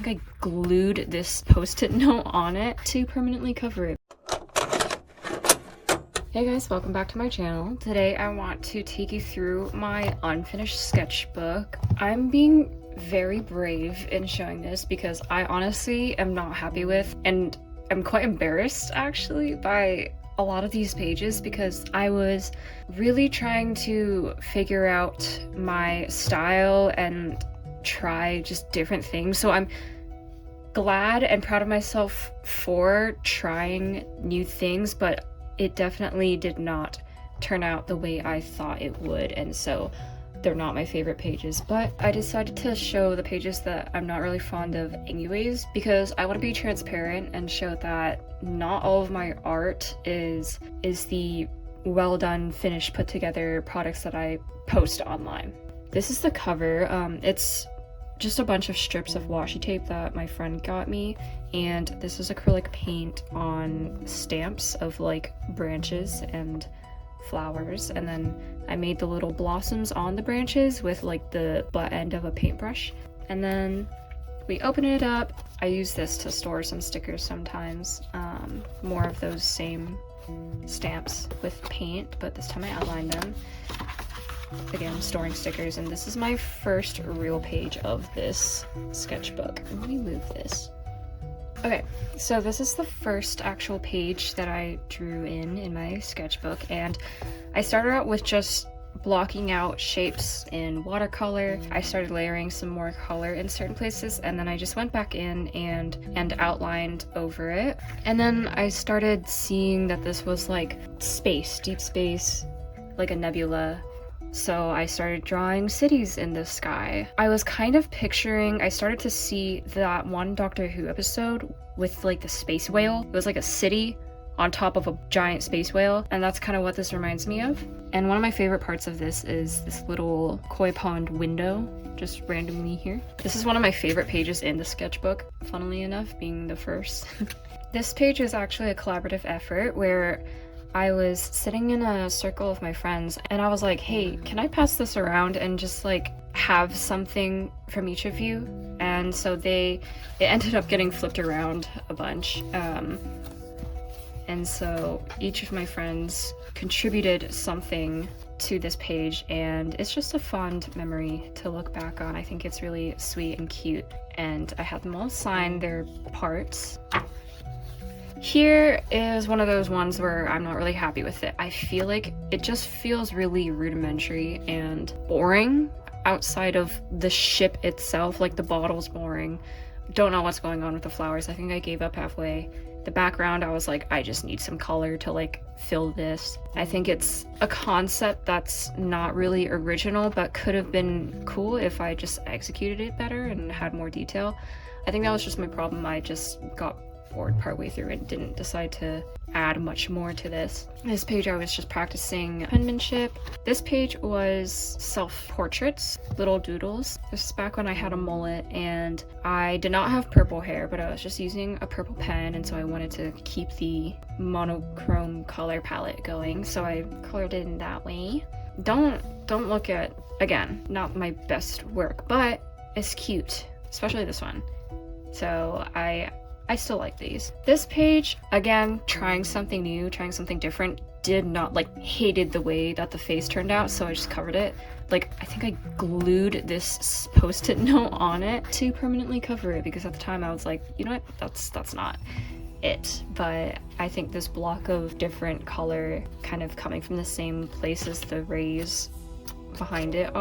think I glued this post-it note on it to permanently cover it. Hey guys, welcome back to my channel. Today I want to take you through my unfinished sketchbook. I'm being very brave in showing this because I honestly am not happy with, and I'm quite embarrassed actually by a lot of these pages because I was really trying to figure out my style and try just different things. So I'm glad and proud of myself for trying new things, but it definitely did not turn out the way I thought it would, and so they're not my favorite pages. But I decided to show the pages that I'm not really fond of anyways, because I want to be transparent and show that not all of my art is the well done, finished, put together products that I post online. This is the cover. It's just a bunch of strips of washi tape that my friend got me, and this is acrylic paint on stamps of like branches and flowers, and then I made the little blossoms on the branches with like the butt end of a paintbrush. And then we open it up. I use this to store some stickers sometimes, more of those same stamps with paint, but this time I outlined them. Again, I'm storing stickers, and this is my first real page of this sketchbook. Let me move this. Okay, so this is the first actual page that I drew in my sketchbook, and I started out with just blocking out shapes in watercolor. I started layering some more color in certain places, and then I just went back in and outlined over it. And then I started seeing that this was like space, deep space, like a nebula. So I started drawing cities in the sky. I was kind of picturing, I started to see that one Doctor Who episode with like the space whale. It was like a city on top of a giant space whale, and that's kind of what this reminds me of. And one of my favorite parts of this is this little koi pond window, just randomly here. This is one of my favorite pages in the sketchbook, funnily enough, being the first. This page is actually a collaborative effort where I was sitting in a circle of my friends, and I was like, hey, can I pass this around and just like have something from each of you? And so it ended up getting flipped around a bunch. And so each of my friends contributed something to this page, and it's just a fond memory to look back on. I think it's really sweet and cute, and I had them all sign their parts. Here is one of those ones where I'm not really happy with it. I feel like it just feels really rudimentary and boring outside of the ship itself. Like the bottle's boring. Don't know what's going on with the flowers. I think I gave up halfway. The background, I was like, I just need some color to like fill this. I think it's a concept that's not really original, but could have been cool if I just executed it better and had more detail. I think that was just my problem. I just got bored partway through and didn't decide to add much more to this. This page I was just practicing penmanship. This page was self-portraits, little doodles. This is back when I had a mullet and I did not have purple hair, but I was just using a purple pen, and so I wanted to keep the monochrome color palette going, so I colored it in that way. Don't look at, again, not my best work, but it's cute, especially this one. So I still like these. This page, again, trying something new, trying something different. Did not, like, hated the way that the face turned out, so I just covered it. Like, I think I glued this post-it note on it to permanently cover it, because at the time I was like, you know what, that's not it. But I think this block of different color kind of coming from the same place as the rays behind it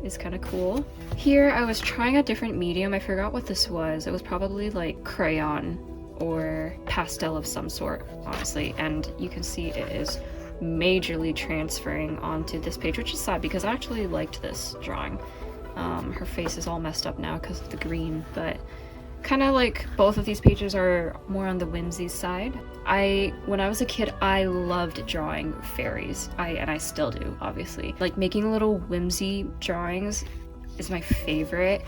is kind of cool. Here I was trying a different medium. I forgot what this was. It was probably like crayon or pastel of some sort, honestly, and you can see it is majorly transferring onto this page, which is sad because I actually liked this drawing. Her face is all messed up now because of the green, but kind of like both of these pages are more on the whimsy side. When I was a kid, I loved drawing fairies. And I still do, obviously. Like, making little whimsy drawings is my favorite.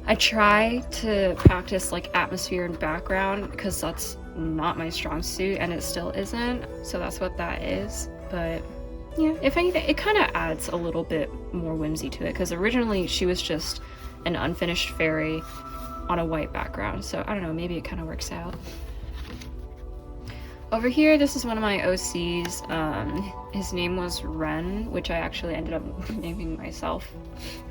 I try to practice like atmosphere and background because that's not my strong suit, and it still isn't, so that's what that is. But yeah, if anything, it kind of adds a little bit more whimsy to it, because originally she was just an unfinished fairy on a white background. So I don't know, maybe it kind of works out. Over here, this is one of my OCs. His name was Ren, which I actually ended up naming myself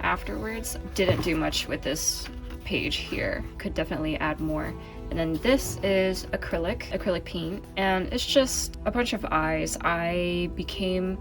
afterwards. Didn't do much with this page here. Could definitely add more. And then this is acrylic paint, and it's just a bunch of eyes. I became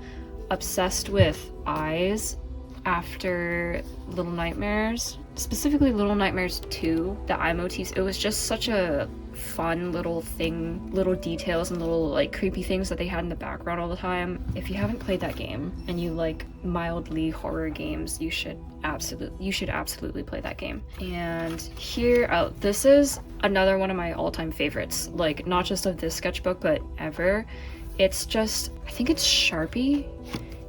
obsessed with eyes after Little Nightmares, specifically Little Nightmares 2, the eye motifs. It was just such a fun little thing, little details and little like creepy things that they had in the background all the time. If you haven't played that game and you like mildly horror games, you should absolutely play that game. And here, oh, this is another one of my all-time favorites, like not just of this sketchbook but ever. It's just, I think it's Sharpie.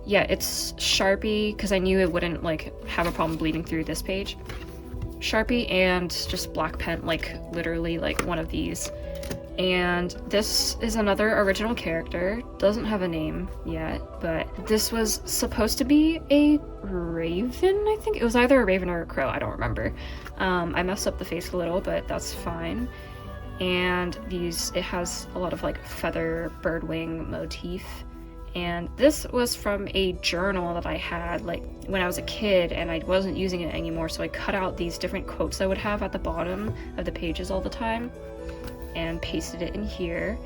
Yeah, it's Sharpie, because I knew it wouldn't like have a problem bleeding through this page. Sharpie and just black pen, like literally like one of these. And this is another original character. Doesn't have a name yet, but this was supposed to be a raven, I think. It was either a raven or a crow, I don't remember. I messed up the face a little, but that's fine. And it has a lot of like feather bird wing motif. And this was from a journal that I had like when I was a kid, and I wasn't using it anymore, so I cut out these different quotes I would have at the bottom of the pages all the time and pasted it in here.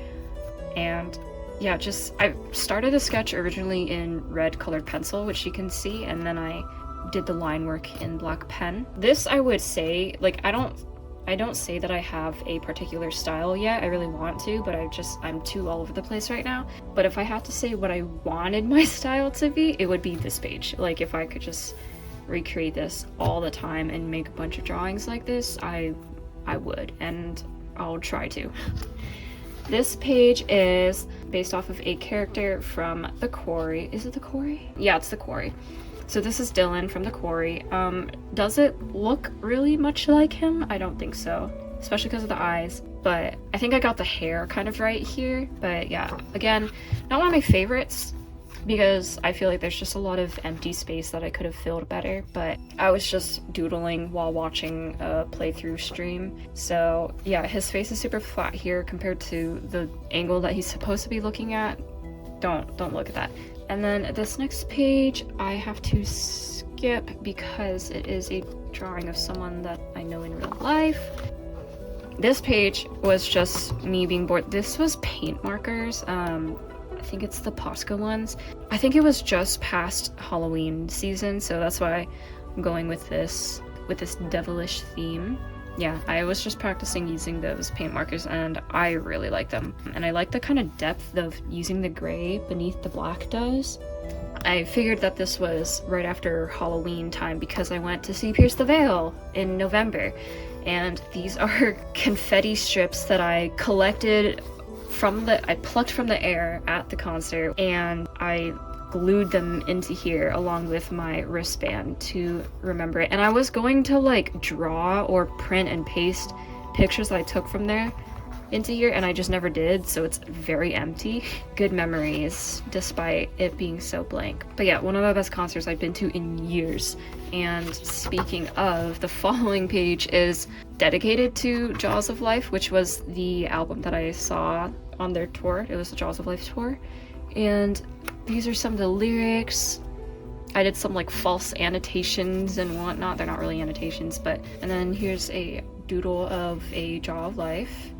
And yeah, I started the sketch originally in red colored pencil, which you can see, and then I did the line work in black pen. This, I would say, like, I don't say that I have a particular style yet. I really want to, but I'm too all over the place right now. But if I had to say what I wanted my style to be, it would be this page. Like, if I could just recreate this all the time and make a bunch of drawings like this, I would, and I'll try to. This page is based off of a character from The Quarry. Is it The Quarry? Yeah, it's The Quarry. So this is Dylan from The Quarry. Does it look really much like him? I don't think so, especially because of the eyes, but I think I got the hair kind of right here. But yeah, again, not one of my favorites because I feel like there's just a lot of empty space that I could have filled better, but I was just doodling while watching a playthrough stream. So yeah, his face is super flat here compared to the angle that he's supposed to be looking at. Don't look at that. And then this next page I have to skip because it is a drawing of someone that I know in real life. This page was just me being bored. This was paint markers. I think it's the Posca ones. I think it was just past Halloween season, so that's why I'm going with this devilish theme. Yeah, I was just practicing using those paint markers and I really like them. And I like the kind of depth of using the gray beneath the black does. I figured that this was right after Halloween time because I went to see Pierce the Veil in November. And these are confetti strips that I collected I plucked from the air at the concert, and I glued them into here along with my wristband to remember it. And I was going to like draw or print and paste pictures that I took from there into here, and I just never did, so it's very empty. Good memories despite it being so blank. But yeah, one of the best concerts I've been to in years. And speaking of, the following page is dedicated to Jaws of Life, which was the album that I saw on their tour. It was the Jaws of Life tour, and these are some of the lyrics. I did some like false annotations and whatnot. They're not really annotations, but and then here's a doodle of a Jaw of Life.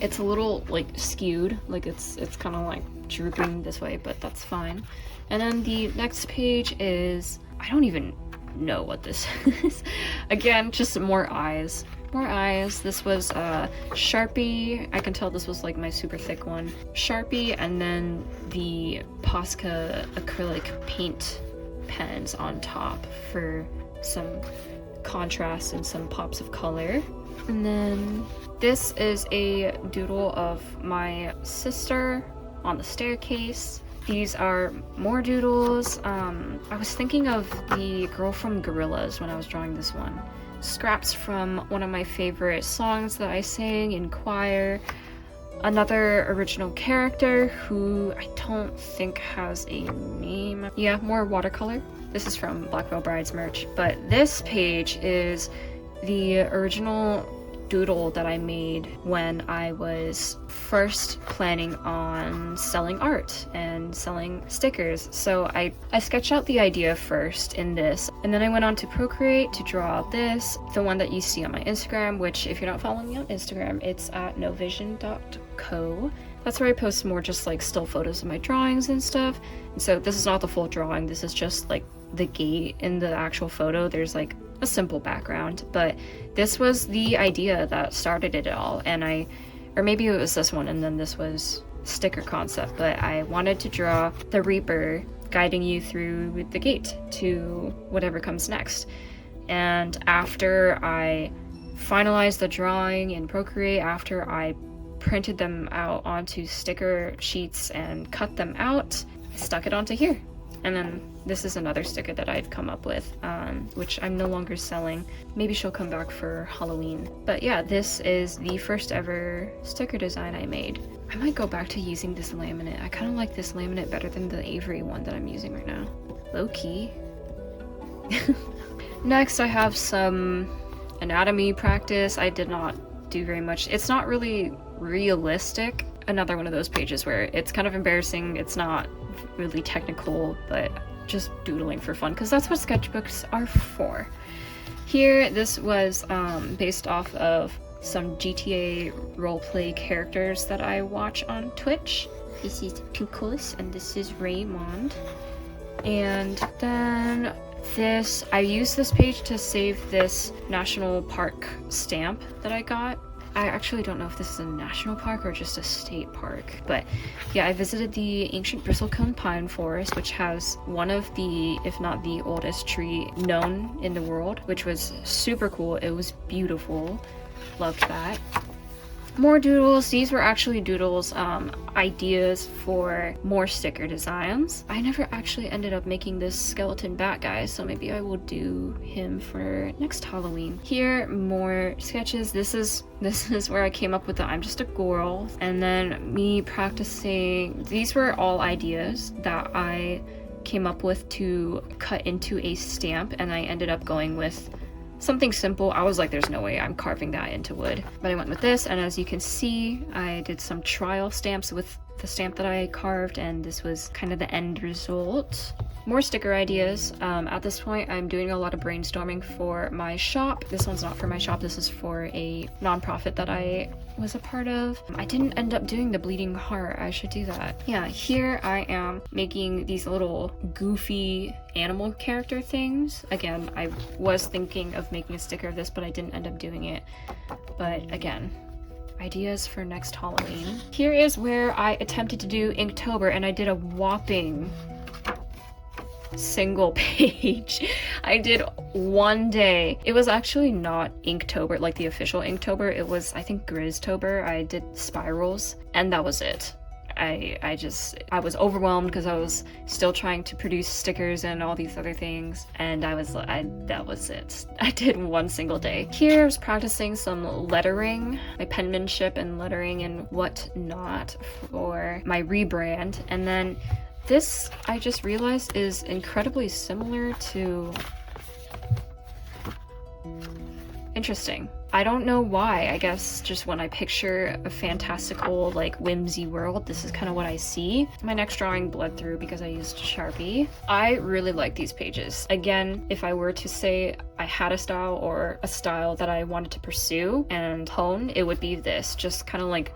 It's a little like skewed, like it's kind of like drooping this way, but that's fine. And then the next page is, I don't even know what this is. Again, just more eyes. More eyes. This was Sharpie. I can tell this was like my super thick one. Sharpie, and then the Posca acrylic paint pens on top for some contrast and some pops of color. And then this is a doodle of my sister on the staircase. These are more doodles. I was thinking of the girl from Gorillaz when I was drawing this one. Scraps from one of my favorite songs that I sang in choir. Another original character who I don't think has a name. Yeah, more watercolor. This is from Black Veil Bride's merch. But this page is the original doodle that I made when I was first planning on selling art and selling stickers. So I sketched out the idea first in this, and then I went on to Procreate to draw this, the one that you see on my Instagram, which if you're not following me on Instagram, it's at novision.co. That's where I post more just like still photos of my drawings and stuff. And so this is not the full drawing, this is just like the gate in the actual photo. There's like a simple background, but this was the idea that started it all. And or maybe it was this one and then this was sticker concept, but I wanted to draw the Reaper guiding you through the gate to whatever comes next. And after I finalized the drawing in Procreate, after I printed them out onto sticker sheets and cut them out, I stuck it onto here. And then this is another sticker that I've come up with, which I'm no longer selling. Maybe she'll come back for Halloween. But yeah, this is the first ever sticker design I made. I might go back to using this laminate. I kind of like this laminate better than the Avery one that I'm using right now. Low key. Next, I have some anatomy practice. I did not do very much. It's not really realistic. Another one of those pages where it's kind of embarrassing. It's not really technical, but just doodling for fun, because that's what sketchbooks are for. Here, this was based off of some GTA roleplay characters that I watch on Twitch. This is Picos and this is Raymond. And then this, I used this page to save this national park stamp that I got. I actually don't know if this is a national park or just a state park, but yeah, I visited the ancient bristlecone pine forest, which has one of the, if not the oldest tree known in the world, which was super cool. It was beautiful. Loved that. More doodles. These were actually doodles, ideas for more sticker designs. I never actually ended up making this skeleton bat guy, so maybe I will do him for next Halloween. Here, more sketches. This is where I came up with the I'm just a girl, and then me practicing. These were all ideas that I came up with to cut into a stamp, and I ended up going with something simple. I was like, there's no way I'm carving that into wood. But I went with this, and as you can see, I did some trial stamps with the stamp that I carved, and this was kind of the end result. More sticker ideas. At this point, I'm doing a lot of brainstorming for my shop. This one's not for my shop, this is for a nonprofit that I was a part of. I didn't end up doing the bleeding heart. I should do that. Yeah, here I am making these little goofy animal character things. Again, I was thinking of making a sticker of this, but I didn't end up doing it. But again, ideas for next Halloween. Here is where I attempted to do Inktober, and I did a whopping single page. I did one day. It was actually not Inktober, like the official Inktober. It was, I think, Grizztober. I did spirals, and that was it. I was overwhelmed because I was still trying to produce stickers and all these other things, and that was it. I did one single day. Here I was practicing some lettering, my penmanship and lettering and whatnot for my rebrand, and then this, I just realized, is incredibly similar to... Interesting. I don't know why. I guess just when I picture a fantastical, like, whimsy world, this is kind of what I see. My next drawing bled through because I used Sharpie. I really like these pages. Again, if I were to say I had a style or a style that I wanted to pursue and hone, it would be this. Just kind of like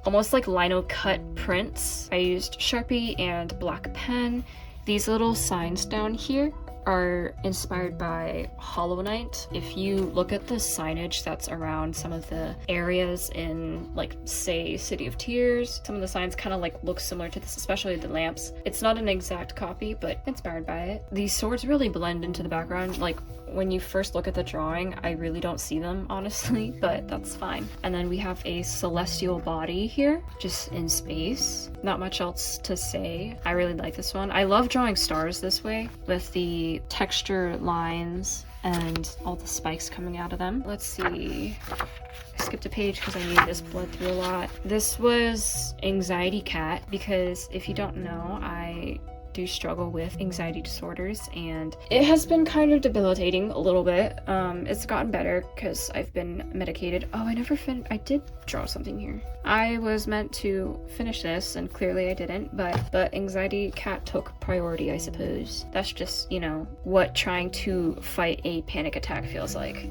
almost like lino cut prints. I used Sharpie and black pen. These little signs down here are inspired by Hollow Knight. If you look at the signage that's around some of the areas in, like, say, City of Tears, some of the signs kind of like look similar to this, especially the lamps. It's not an exact copy, but inspired by it. These swords really blend into the background. Like, when you first look at the drawing, I really don't see them, honestly, but that's fine. And then we have a celestial body here, just in space. Not much else to say. I really like this one. I love drawing stars this way, with the texture lines and all the spikes coming out of them. Let's see. I skipped a page because I knew this bled through a lot. This was Anxiety Cat, because if you don't know, I do struggle with anxiety disorders, and it has been kind of debilitating a little bit. It's gotten better because I've been medicated. Oh, I did draw something here. I was meant to finish this, and clearly I didn't, but anxiety cat took priority, I suppose. That's just, you know, what trying to fight a panic attack feels like.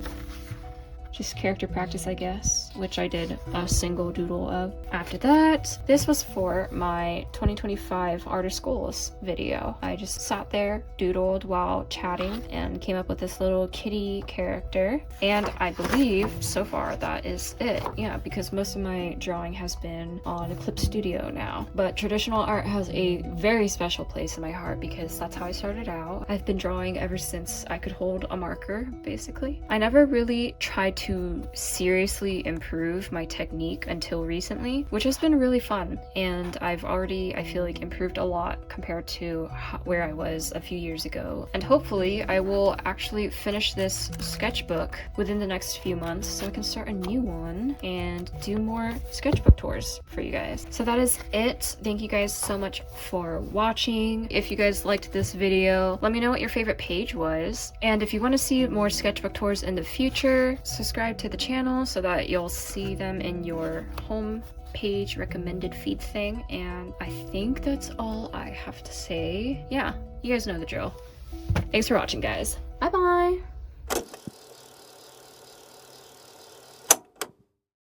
Just character practice, I guess, which I did a single doodle of. After that, this was for my 2025 Artist Goals video. I just sat there, doodled while chatting, and came up with this little kitty character. And I believe so far that is it. Yeah, because most of my drawing has been on Clip Studio now. But traditional art has a very special place in my heart because that's how I started out. I've been drawing ever since I could hold a marker, basically. I never really tried to seriously improve my technique until recently, which has been really fun, and I've already, I feel like, improved a lot compared to where I was a few years ago. And hopefully I will actually finish this sketchbook within the next few months so I can start a new one and do more sketchbook tours for you guys. So that is it. Thank you guys so much for watching. If you guys liked this video, let me know what your favorite page was, and if you want to see more sketchbook tours in the future, subscribe to the channel so that you'll see them in your home page recommended feed thing. And I think that's all I have to say. Yeah, you guys know the drill. Thanks for watching, guys. Bye bye.